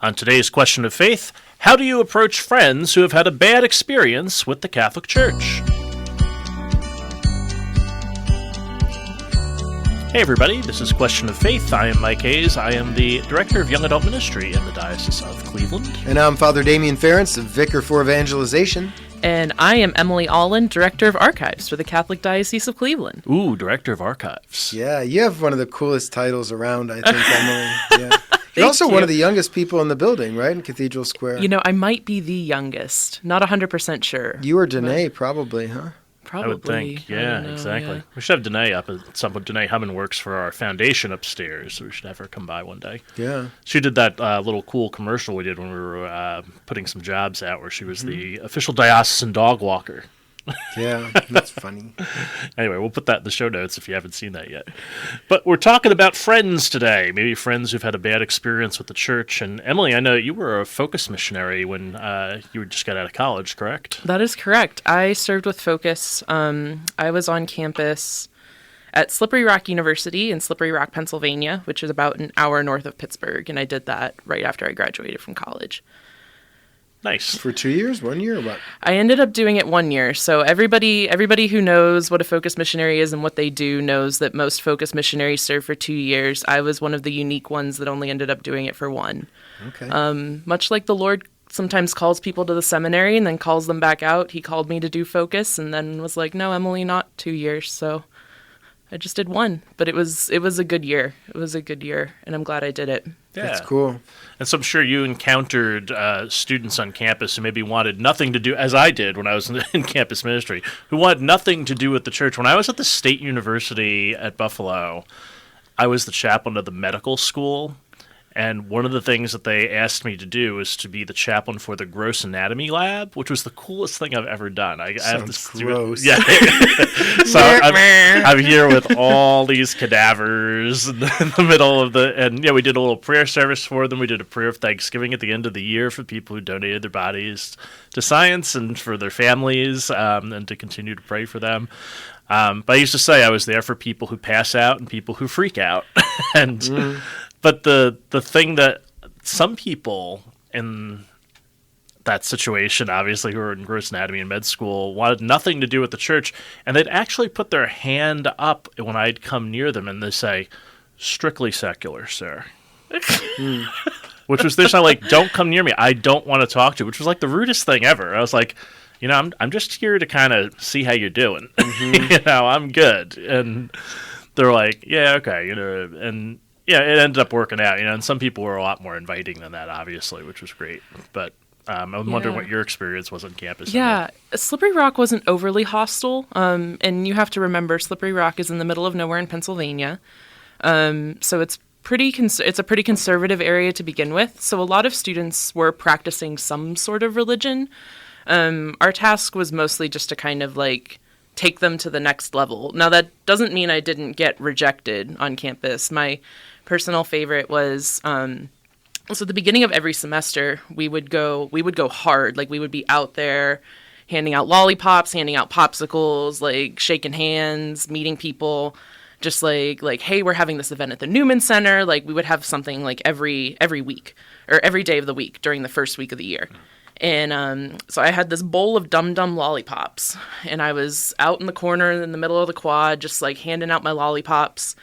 On today's Question of Faith, how do you approach friends who have had a bad experience with the Catholic Church? Hey everybody, this is Question of Faith. I am Mike Hayes. I am the Director of Young Adult Ministry in the Diocese of Cleveland. And I'm Father Damian, the Vicar for Evangelization. And I am Emily Allen, Director of Archives for the Catholic Diocese of Cleveland. Ooh, Director of Archives. Yeah, you have one of the coolest titles around, I think, Emily. Yeah. You're also one of the youngest people in the building, right, in Cathedral Square? You know, I might be the youngest. Not 100% sure. You or Danae, probably, huh? Probably. I would think, yeah, exactly. Yeah. We should have Danae up at some point. Danae Hummin works for our foundation upstairs, so we should have her come by one day. Yeah. She did that little cool commercial we did when we were putting some jobs out where she was the official diocesan dog walker. Yeah, that's funny. Anyway, we'll put that in the show notes if you haven't seen that yet. But we're talking about friends today, maybe friends who've had a bad experience with the church. And Emily, I know you were a Focus missionary when you just got out of college, correct? That is correct. I served with Focus. I was on campus at Slippery Rock University in Slippery Rock, Pennsylvania, which is about an hour north of Pittsburgh. And I did that right after I graduated from college. Nice. For 2 years? 1 year, or what? I ended up doing it 1 year. So everybody who knows what a Focus missionary is and what they do knows that most Focus missionaries serve for 2 years. I was one of the unique ones that only ended up doing it for one. Okay. Much like the Lord sometimes calls people to the seminary and then calls them back out, he called me to do Focus and then was like, no, Emily, not 2 years. So I just did one. But it was a good year. It was a good year, and I'm glad I did it. Yeah. That's cool. And so I'm sure you encountered students on campus who maybe wanted nothing to do, as I did when I was in campus ministry, who wanted nothing to do with the church. When I was at the State University at Buffalo, I was the chaplain of the medical school. And one of the things that they asked me to do was to be the chaplain for the gross anatomy lab, which was the coolest thing I've ever done. I have this gross. Yeah. So I'm here with all these cadavers in the middle of and we did a little prayer service for them. We did a prayer of Thanksgiving at the end of the year for people who donated their bodies to science and for their families, and to continue to pray for them. But I used to say I was there for people who pass out and people who freak out. But the thing that some people in that situation, obviously, who were in gross anatomy and med school, wanted nothing to do with the church, and they'd actually put their hand up when I'd come near them, and they'd say, "Strictly secular, sir." Which was this, I'm like, "Don't come near me. I don't want to talk to you," which was like the rudest thing ever. I was like, you know, I'm just here to kind of see how you're doing. You know, I'm good. And they're like, yeah, okay, you know, and yeah, it ended up working out, you know, and some people were a lot more inviting than that, obviously, which was great. But I'm wondering what your experience was on campus. Yeah, Slippery Rock wasn't overly hostile, and you have to remember Slippery Rock is in the middle of nowhere in Pennsylvania, so it's it's a pretty conservative area to begin with. So a lot of students were practicing some sort of religion. Our task was mostly just to kind of like take them to the next level. Now that doesn't mean I didn't get rejected on campus. My personal favorite was so at the beginning of every semester we would go hard. Like we would be out there handing out lollipops, handing out popsicles, like shaking hands, meeting people, just like hey, we're having this event at the Newman Center. Like we would have something like every week or every day of the week during the first week of the year. And so I had this bowl of Dum Dum lollipops, and I was out in the corner in the middle of the quad just like handing out my lollipops.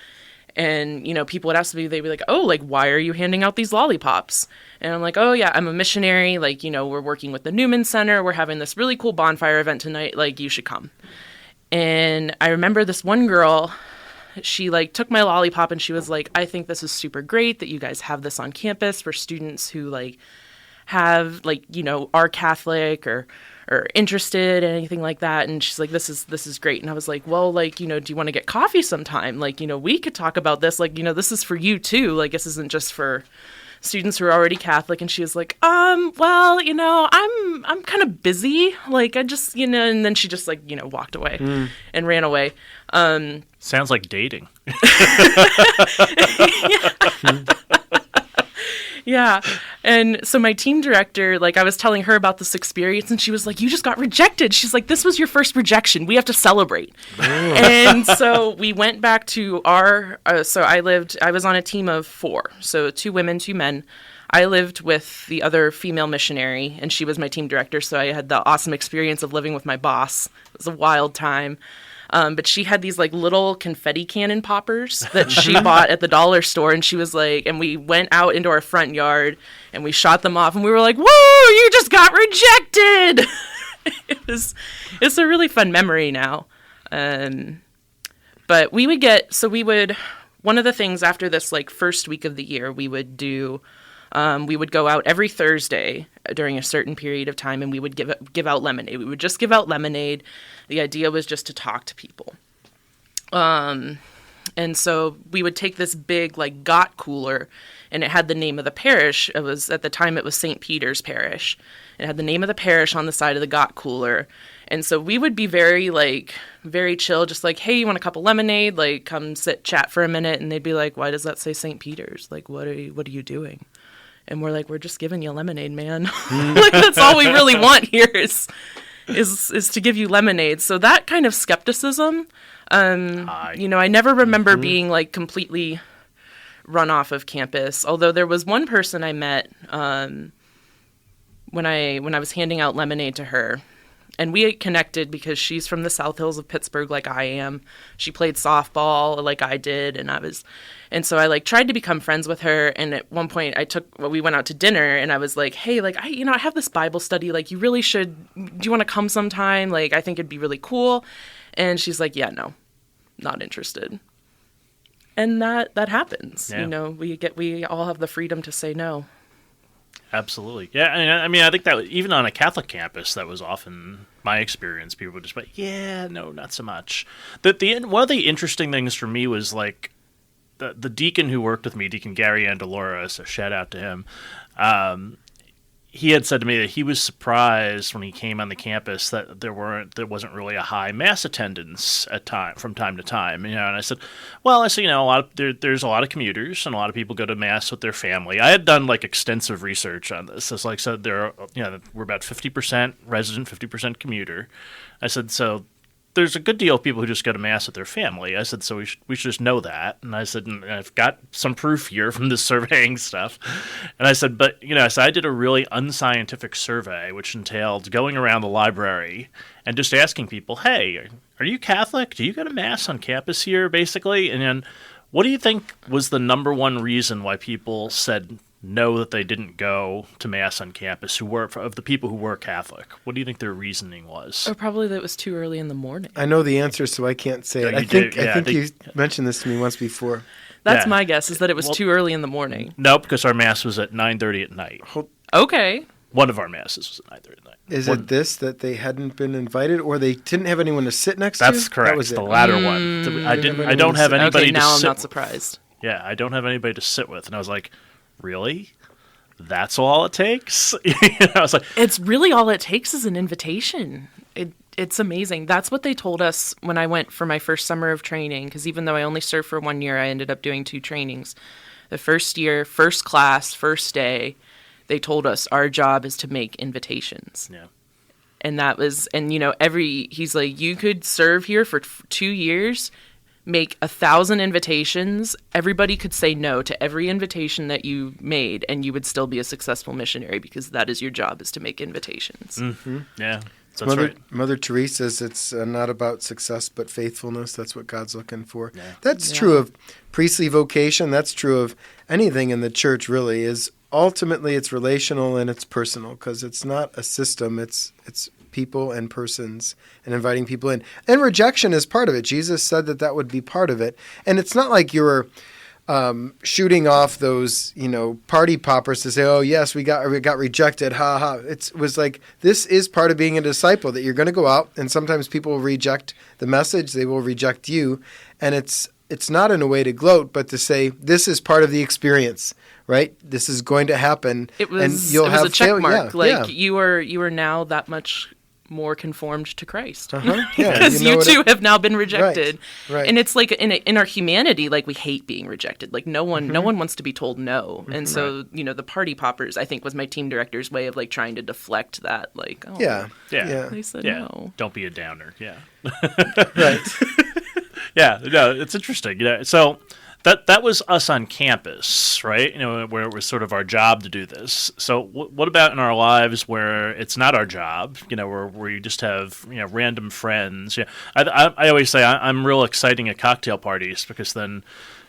And, you know, people would ask me, they'd be like, oh, like, why are you handing out these lollipops? And I'm like, oh, yeah, I'm a missionary. Like, you know, we're working with the Newman Center. We're having this really cool bonfire event tonight. Like, you should come. And I remember this one girl, she, like, took my lollipop and she was like, I think this is super great that you guys have this on campus for students who, like, have, like, you know, are Catholic or interested in anything like that. And she's like, this is great. And I was like, well, like, you know, do you want to get coffee sometime? Like, you know, we could talk about this. Like, you know, this is for you too. Like, this isn't just for students who are already Catholic. And she was like, well, you know, I'm kind of busy. Like, I just, you know, and then she just like, you know, walked away and ran away. Sounds like dating. Yeah. And so my team director, like, I was telling her about this experience, and she was like, you just got rejected. She's like, this was your first rejection. We have to celebrate. And so we went back to our, I was on a team of 4. So 2 women, 2 men. I lived with the other female missionary, and she was my team director, so I had the awesome experience of living with my boss. It was a wild time. But she had these like little confetti cannon poppers that she bought at the dollar store, and she was like, and we went out into our front yard and we shot them off, and we were like, "Woo! You just got rejected!" It's a really fun memory now. But we would one of the things after this like first week of the year we would do. We would go out every Thursday during a certain period of time, and we would give out lemonade. We would just give out lemonade. The idea was just to talk to people. And so we would take this big, like, got cooler, and it had the name of the parish. It was, at the time, it was St. Peter's Parish. It had the name of the parish on the side of the got cooler. And so we would be very chill, just like, hey, you want a cup of lemonade? Like, come sit, chat for a minute. And they'd be like, why does that say St. Peter's? Like, what are you doing? And we're like, we're just giving you lemonade, man. Like, that's all we really want here is to give you lemonade. So that kind of skepticism, I never remember being like completely run off of campus. Although there was one person I met when I was handing out lemonade to her. And we connected because she's from the South Hills of Pittsburgh, like I am. She played softball like I did, and so I like tried to become friends with her. And at one point, we went out to dinner, and I was like, "Hey, like I have this Bible study. Like, you really should. Do you want to come sometime? Like, I think it'd be really cool." And she's like, "Yeah, no, not interested." And that happens. Yeah. We all have the freedom to say no. Absolutely. Yeah, I mean, I think that even on a Catholic campus, that was often my experience. People would just be like, yeah, no, not so much. One of the interesting things for me was, like, the deacon who worked with me, Deacon Gary Andalora, so shout out to him, he had said to me that he was surprised when he came on the campus that there wasn't really a high mass attendance from time to time. And I said, there's a lot of commuters and a lot of people go to mass with their family. I had done like extensive research on this. As like said, we're about 50% resident, 50% commuter. I said, so there's a good deal of people who just go to mass with their family. I said, so we should just know that. And I said, and I've got some proof here from this surveying stuff. And I said, but, so I did a really unscientific survey, which entailed going around the library and just asking people, hey, are you Catholic? Do you go to mass on campus here, basically? And then what do you think was the number one reason why people said no, that they didn't go to mass on campus, of the people who were Catholic? What do you think their reasoning was? Or probably that it was too early in the morning. I know the answer, so I can't say it. I think you mentioned this to me once before. That's my guess, is that it was too early in the morning. Nope, because our mass was at 9:30 at night. Okay. One of our masses was at 9:30 at night. Is it this, that they hadn't been invited, or they didn't have anyone to sit next to? That's correct. That was the latter one. I don't have anybody to sit with. Now I'm not surprised. Yeah, I don't have anybody to sit with. And I was like, really? That's all it takes? I was like, it's really all it takes is an invitation. It's amazing. That's what they told us when I went for my first summer of training, because even though I only served for 1 year, I ended up doing 2 trainings. The first year, first class, first day, they told us our job is to make invitations. Yeah. And that was, he's like, you could serve here for 2 years, make 1,000 invitations. Everybody could say no to every invitation that you made, and you would still be a successful missionary, because that is your job, is to make invitations. Mm-hmm. Yeah, that's right. Mother Teresa says it's not about success but faithfulness. That's what God's looking for. Yeah. That's true of priestly vocation. That's true of anything in the church, really, is ultimately it's relational and it's personal, because it's not a system. It's people and persons and inviting people in. And rejection is part of it. Jesus said that would be part of it. And it's not like you're shooting off those, party poppers to say, oh, yes, we got rejected, ha ha. It was like, this is part of being a disciple, that you're going to go out, and sometimes people will reject the message, they will reject you. And it's not in a way to gloat, but to say, this is part of the experience, right? This is going to happen. It was a check mark. You are now that much more conformed to Christ, because you too have now been rejected. Right. And it's like in our humanity, like, we hate being rejected. Like, no one wants to be told no. And so, the party poppers, I think, was my team director's way of like trying to deflect that. Like, they said no. Don't be a downer. Yeah. Right. Yeah. No, it's interesting. So That was us on campus, right? Where it was sort of our job to do this. So what about in our lives where it's not our job? Where you just have random friends. Yeah, I always say I'm real exciting at cocktail parties because then,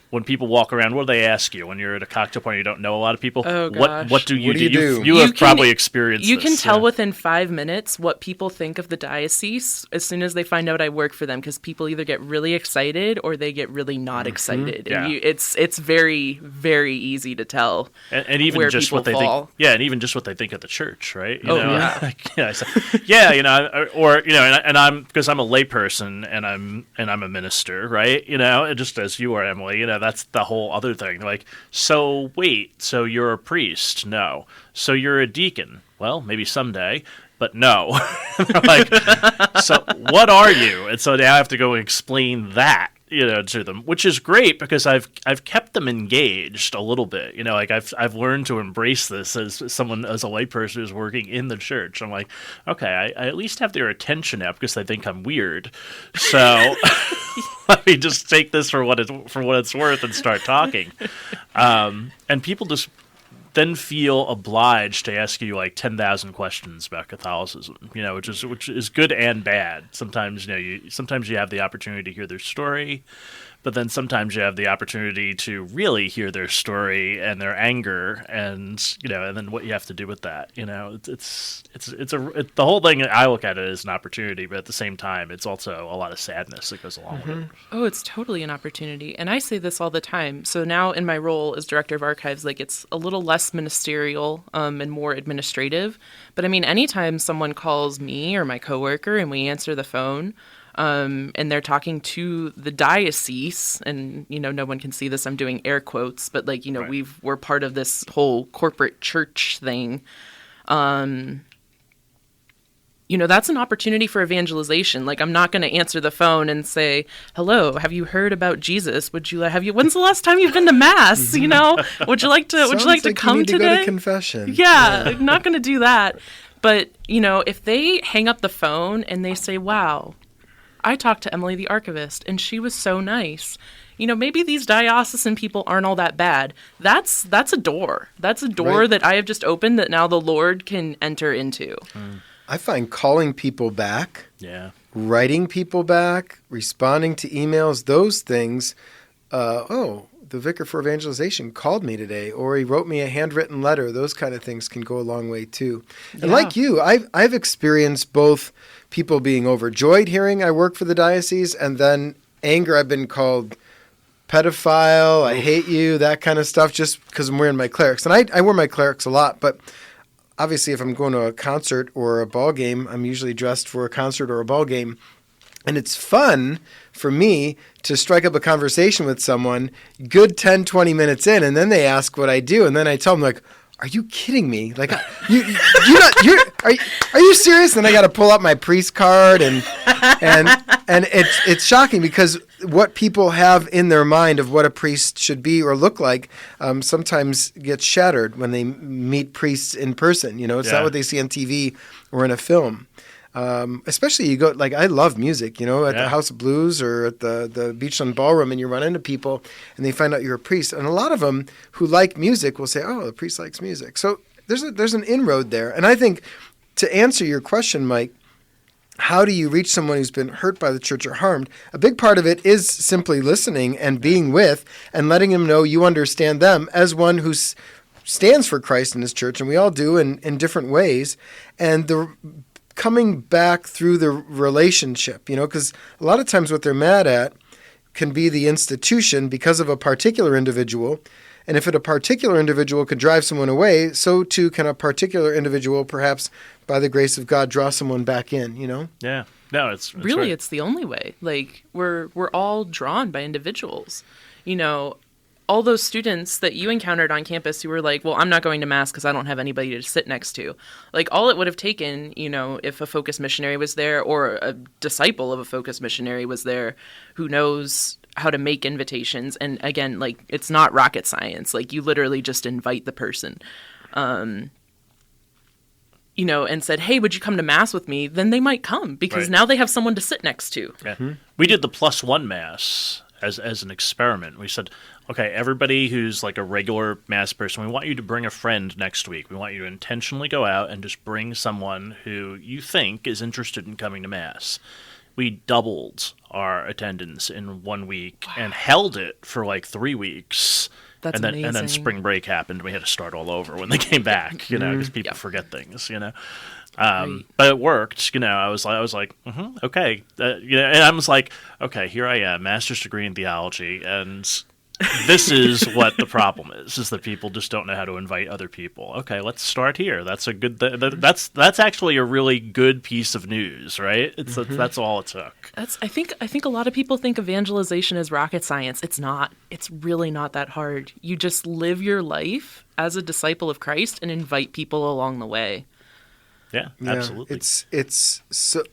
when people walk around, what do they ask you? When you're at a cocktail party, you don't know a lot of people. Oh, gosh. What do you do? You have probably experienced You this. can tell within 5 minutes what people think of the diocese as soon as they find out I work for them, because people either get really excited or they get really not excited. Yeah. And it's very, very easy to tell. And even where just what they fall. think. Yeah, and even just what they think of the church, right? And I'm because I'm a layperson and I'm a minister, right? Just as you are, Emily. That's the whole other thing. Like, so wait, so you're a priest? No. So you're a deacon? Well, maybe someday, but no. Like, so what are you? And so now I have to go and explain that, to them, which is great because I've kept them engaged a little bit. Like I've learned to embrace this as a layperson who's working in the church. I'm like, okay, I at least have their attention now because they think I'm weird. So let me just take this for what it's worth and start talking. And people just then feel obliged to ask you like 10,000 questions about Catholicism, which is good and bad. Sometimes you have the opportunity to hear their story, but then sometimes you have the opportunity to really hear their story and their anger, and then what you have to do with that. The whole thing. I look at it as an opportunity, but at the same time, it's also a lot of sadness that goes along with it. Oh, it's totally an opportunity. And I say this all the time. So now in my role as director of archives, like it's a little less ministerial and more administrative. But I mean, anytime someone calls me or my coworker and we answer the phone, and they're talking to the diocese, and no one can see this, I'm doing air quotes, but like right. we're part of this whole corporate church thing. That's an opportunity for evangelization. Like, I'm not going to answer the phone and say, "Hello, have you heard about Jesus? When's the last time you've been to mass? Would you like to come you need today?" To go to confession. Yeah, I'm not going to do that. But if they hang up the phone and they say, "Wow, I talked to Emily the archivist, and she was so nice. Maybe these diocesan people aren't all that bad." That's a door. That's a door Right. that I have just opened that now the Lord can enter into. I find calling people back, Yeah. writing people back, responding to emails, those things. The Vicar for Evangelization called me today, or he wrote me a handwritten letter. Those kind of things can go a long way too. And Yeah. like you, I've experienced both people being overjoyed hearing I work for the diocese, and then anger. I've been called pedophile, I hate you, that kind of stuff, just because I'm wearing my clerics. And I wear my clerics a lot, but obviously if I'm going to a concert or a ball game, I'm usually dressed for a concert or a ball game. And it's fun for me to strike up a conversation with someone good 10, 20 minutes in, and then they ask what I do. And then I tell them, like, are you kidding me? Like, are you serious? And I got to pull up my priest card, and it's shocking because what people have in their mind of what a priest should be or look like sometimes gets shattered when they meet priests in person. It's not what they see on TV or in a film. Especially you go, like, I love music, at the House of Blues or at the Beachland Ballroom, and you run into people and they find out you're a priest. And a lot of them who like music will say, oh, the priest likes music. So there's an inroad there. And I think to answer your question, Mike, how do you reach someone who's been hurt by the church or harmed? A big part of it is simply listening and being with and letting them know you understand them as one who stands for Christ in his church, and we all do in different ways. And coming back through the relationship, because a lot of times what they're mad at can be the institution because of a particular individual. And if a particular individual could drive someone away, so too can a particular individual, perhaps by the grace of God, draw someone back in, Yeah. No, it's Really, right. it's the only way. Like, we're all drawn by individuals. All those students that you encountered on campus who were like, well, I'm not going to mass because I don't have anybody to sit next to. Like, all it would have taken, if a focus missionary was there or a disciple of a focus missionary was there who knows how to make invitations. And again, like, it's not rocket science. Like, you literally just invite the person, and said, hey, would you come to mass with me? Then they might come because Right. now they have someone to sit next to. Yeah. We did the +1 mass as an experiment. We said, okay, everybody who's like a regular Mass person, we want you to bring a friend next week. We want you to intentionally go out and just bring someone who you think is interested in coming to Mass. We doubled our attendance in 1 week and held it for like 3 weeks. That's amazing. And then spring break happened. We had to start all over when they came back, because people forget things, But it worked, I was like, okay, and I was like, okay, here I am, master's degree in theology, and this is what the problem is that people just don't know how to invite other people. Okay, let's start here. That's a good. That's actually a really good piece of news, right? That's all it took. I think a lot of people think evangelization is rocket science. It's not. It's really not that hard. You just live your life as a disciple of Christ and invite people along the way. Yeah, absolutely. It's so.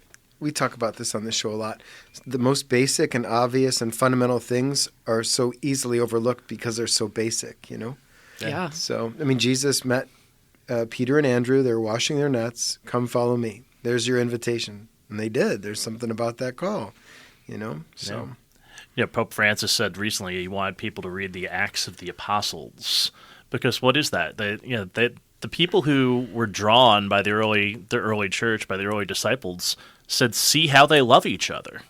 We talk about this on the show a lot. The most basic and obvious and fundamental things are so easily overlooked because they're so basic, Yeah. So, Jesus met Peter and Andrew. They were washing their nets. Come follow me. There's your invitation. And they did. There's something about that call, So. Yeah, Pope Francis said recently he wanted people to read the Acts of the Apostles, because what is that? The people who were drawn by the early church, by the early disciples, said, see how they love each other.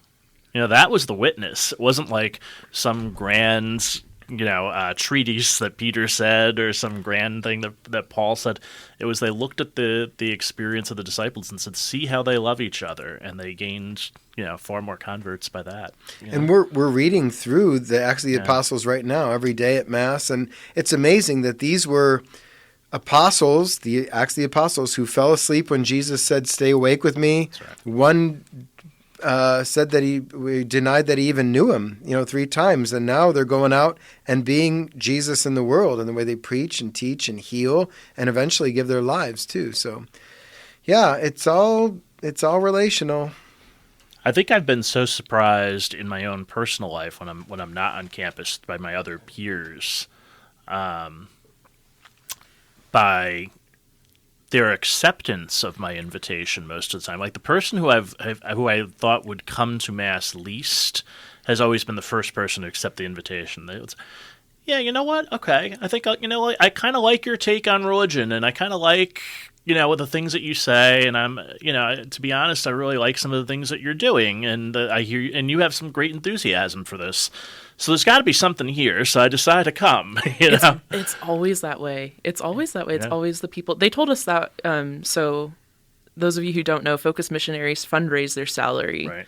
That was the witness. It wasn't like some grand, treatise that Peter said or some grand thing that Paul said. It was they looked at the experience of the disciples and said, see how they love each other. And they gained, far more converts by that. And we're reading through the Acts of the Apostles right now, every day at Mass. And it's amazing that these were apostles, the Acts of the Apostles, who fell asleep when Jesus said, stay awake with me. That's right. One said that he denied that he even knew him, 3 times. And now they're going out and being Jesus in the world, and the way they preach and teach and heal and eventually give their lives too. So, yeah, it's all relational. I think I've been so surprised in my own personal life when I'm not on campus by my other peers, by their acceptance of my invitation most of the time. Like the person who I thought would come to Mass least has always been the first person to accept the invitation. They would say, yeah, you know what? Okay, I think I kind of like your take on religion, and I kind of like the things that you say, and I'm to be honest, I really like some of the things that you're doing, and I hear and you have some great enthusiasm for this. So there's got to be something here. So I decided to come. It's always that way. It's always that way. It's always the people. They told us that. So those of you who don't know, Focus Missionaries fundraise their salary. Right.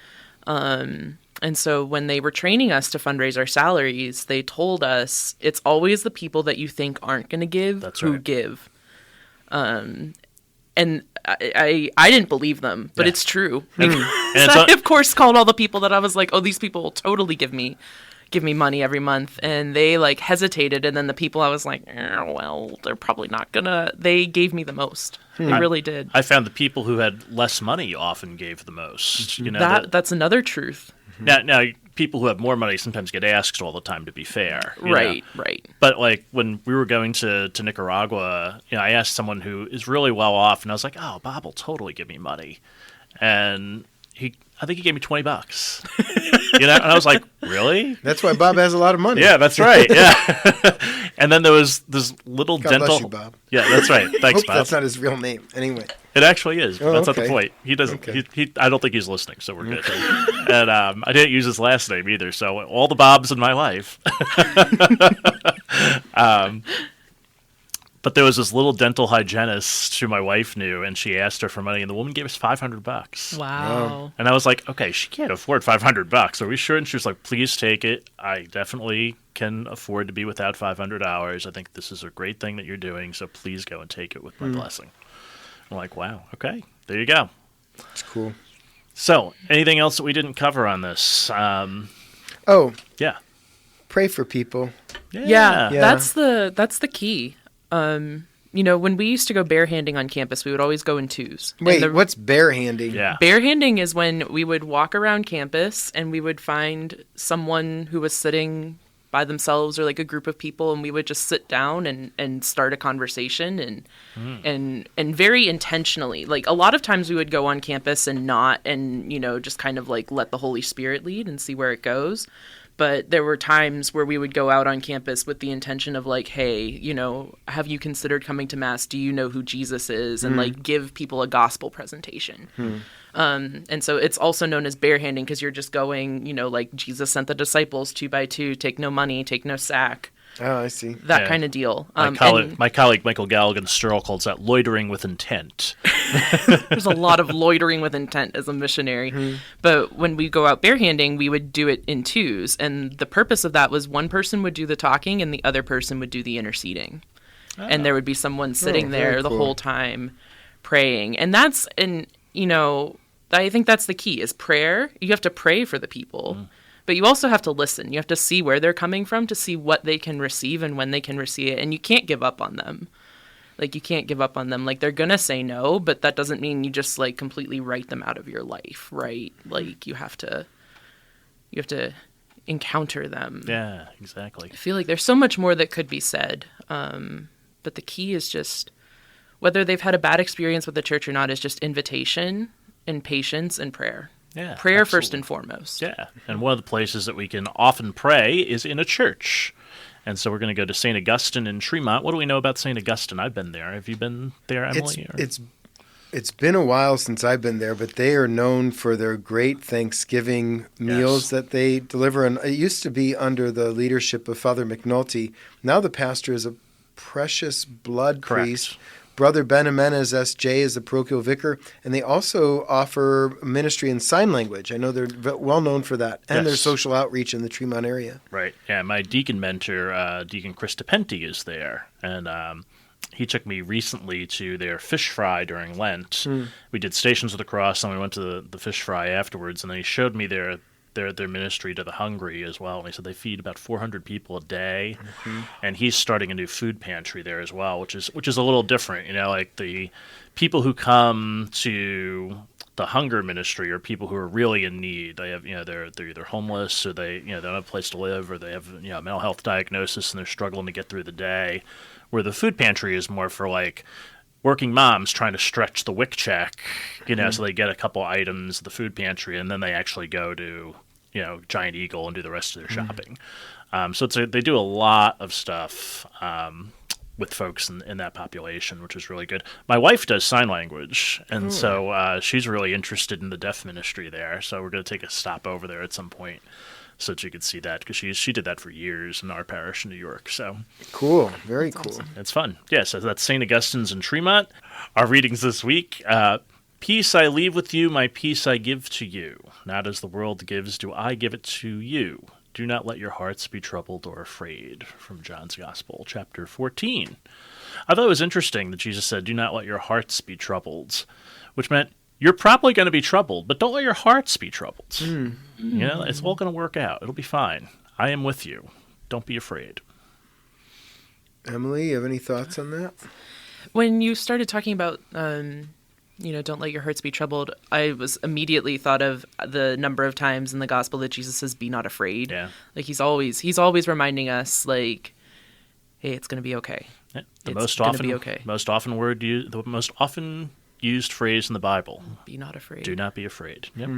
And so when they were training us to fundraise our salaries, they told us it's always the people that you think aren't going to give who give. And I didn't believe them, but it's true. And I, of course, called all the people that I was like, oh, these people will totally give me money every month, and they hesitated, and then the people I was like, well, they're probably not gonna. They gave me the most. They really did. I found the people who had less money often gave the most. That's another truth. Now people who have more money sometimes get asked all the time, to be fair. Right. But when we were going to Nicaragua, I asked someone who is really well off, and I was like, oh, Bob will totally give me money, and I think he gave me $20. And I was like, really? That's why Bob has a lot of money. Yeah, that's right. Yeah. And then there was this little God dental. Bless you, Bob. Yeah, that's right. Thanks, Bob. That's not his real name. Anyway. It actually is. Oh, that's okay. not the point. He doesn't. Okay. I don't think he's listening, so we're good. And I didn't use his last name either. So all the Bobs in my life. But there was this little dental hygienist who my wife knew, and she asked her for money, and the woman gave us $500. Wow. And I was like, okay, she can't afford $500. Are we sure? And she was like, please take it. I definitely can afford to be without $500. I think this is a great thing that you're doing, so please go and take it with my blessing. I'm like, wow, okay, there you go. That's cool. So, anything else that we didn't cover on this? Yeah. Pray for people. Yeah. That's the key. When we used to go barehanding on campus, we would always go in twos. Wait, what's barehanding? Yeah. Barehanding is when we would walk around campus and we would find someone who was sitting by themselves or a group of people, and we would just sit down and start a conversation and very intentionally. A lot of times we would go on campus and just kind of let the Holy Spirit lead and see where it goes. But there were times where we would go out on campus with the intention of like, hey, have you considered coming to Mass? Do you know who Jesus is? And like give people a gospel presentation. And so it's also known as barehanding because you're just going, like Jesus sent the disciples 2 by 2, take no money, take no sack. Oh, I see. That kind of deal. My colleague Michael Galligan Sturl calls that loitering with intent. There's a lot of loitering with intent as a missionary. But when we go out barehanding, we would do it in twos. And the purpose of that was one person would do the talking and the other person would do the interceding. And there would be someone sitting there the whole time praying. And I think that's the key is prayer. You have to pray for the people. But you also have to listen. You have to see where they're coming from to see what they can receive and when they can receive it. And you can't give up on them. Like, you can't give up on them. Like, they're going to say no, but that doesn't mean you just, like, completely write them out of your life, right? Like, you have to encounter them. Yeah, exactly. I feel like there's so much more that could be said. But the key is just, whether they've had a bad experience with the church or not, is just invitation and patience and prayer. Yeah, prayer absolutely. First and foremost. Yeah, and one of the places that we can often pray is in a church. And so we're going to go to St. Augustine in Tremont. What do we know about St. Augustine? I've been there. Have you been there, Emily? It's been a while since I've been there, but they are known for their great Thanksgiving meals that they deliver. And it used to be under the leadership of Father McNulty. Now the pastor is a precious blood priest. Brother Ben Jimenez, S.J., is the parochial vicar, and they also offer ministry in sign language. I know they're well known for that, and their social outreach in the Tremont area. Right. Yeah, my deacon mentor, Deacon Chris DePenti, is there, and he took me recently to their fish fry during Lent. We did Stations of the Cross, and we went to the fish fry afterwards, and then he showed me their ministry to the hungry as well. And he said they feed about 400 people a day, and he's starting a new food pantry there as well, which is a little different. Like the people who come to the hunger ministry are people who are really in need. They have, they're either homeless or they don't have a place to live, or they have a mental health diagnosis and they're struggling to get through the day. Where the food pantry is more for like working moms trying to stretch the WIC check, so they get a couple items at the food pantry and then they actually go to, Giant Eagle and do the rest of their shopping. So they do a lot of stuff with folks in that population, which is really good. My wife does sign language, and so she's really interested in the deaf ministry there. So we're going to take a stop over there at some point so that you could see that, because she did that for years in our parish in New York. So cool, very cool. Awesome. It's fun. Yeah, so that's St. Augustine's in Tremont. Our readings this week: "Peace I leave with you, my peace I give to you. Not as the world gives, do I give it to you. Do not let your hearts be troubled or afraid." From John's Gospel, chapter 14. I thought it was interesting that Jesus said, "Do not let your hearts be troubled," which meant you're probably going to be troubled, but don't let your hearts be troubled. It's all going to work out. It'll be fine. I am with you. Don't be afraid. Emily, you have any thoughts on that? When you started talking about, don't let your hearts be troubled, I was immediately thought of the number of times in the gospel that Jesus says, "Be not afraid." Yeah. Like he's always reminding us, like, hey, it's going to be okay. Yeah. The most often used phrase in the Bible. Be not afraid. Do not be afraid. Yep.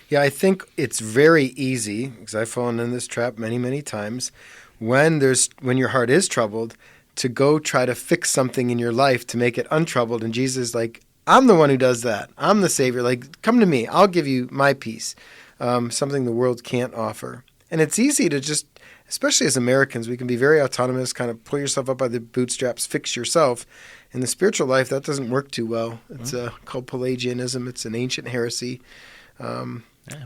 Yeah, I think it's very easy, because I've fallen in this trap many, many times, when your heart is troubled, to go try to fix something in your life to make it untroubled. And Jesus is like, I'm the one who does that. I'm the Savior. Like, come to me. I'll give you my peace. Something the world can't offer. And it's easy to just, especially as Americans, we can be very autonomous, kind of pull yourself up by the bootstraps, fix yourself. In the spiritual life, that doesn't work too well. It's called Pelagianism. It's an ancient heresy.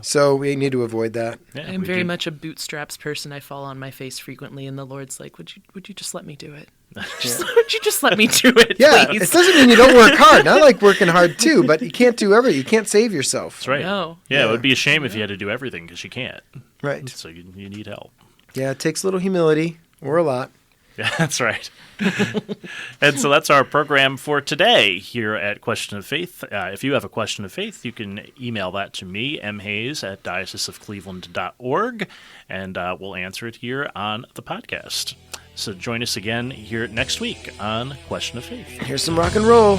So we need to avoid that. Yeah, I'm very much a bootstraps person. I fall on my face frequently, and the Lord's like, would you just let me do it? Would you just let me do it, please? It doesn't mean you don't work hard. I like working hard too, but you can't do everything. You can't save yourself. That's right. No. Yeah, it would be a shame if you had to do everything, because you can't. Right. So you need help. Yeah, it takes a little humility, or a lot. Yeah, that's right. And so that's our program for today here at Question of Faith. If you have a question of faith, you can email that to me, mhayes@dioceseofcleveland.org, and we'll answer it here on the podcast. So join us again here next week on Question of Faith. Here's some rock and roll.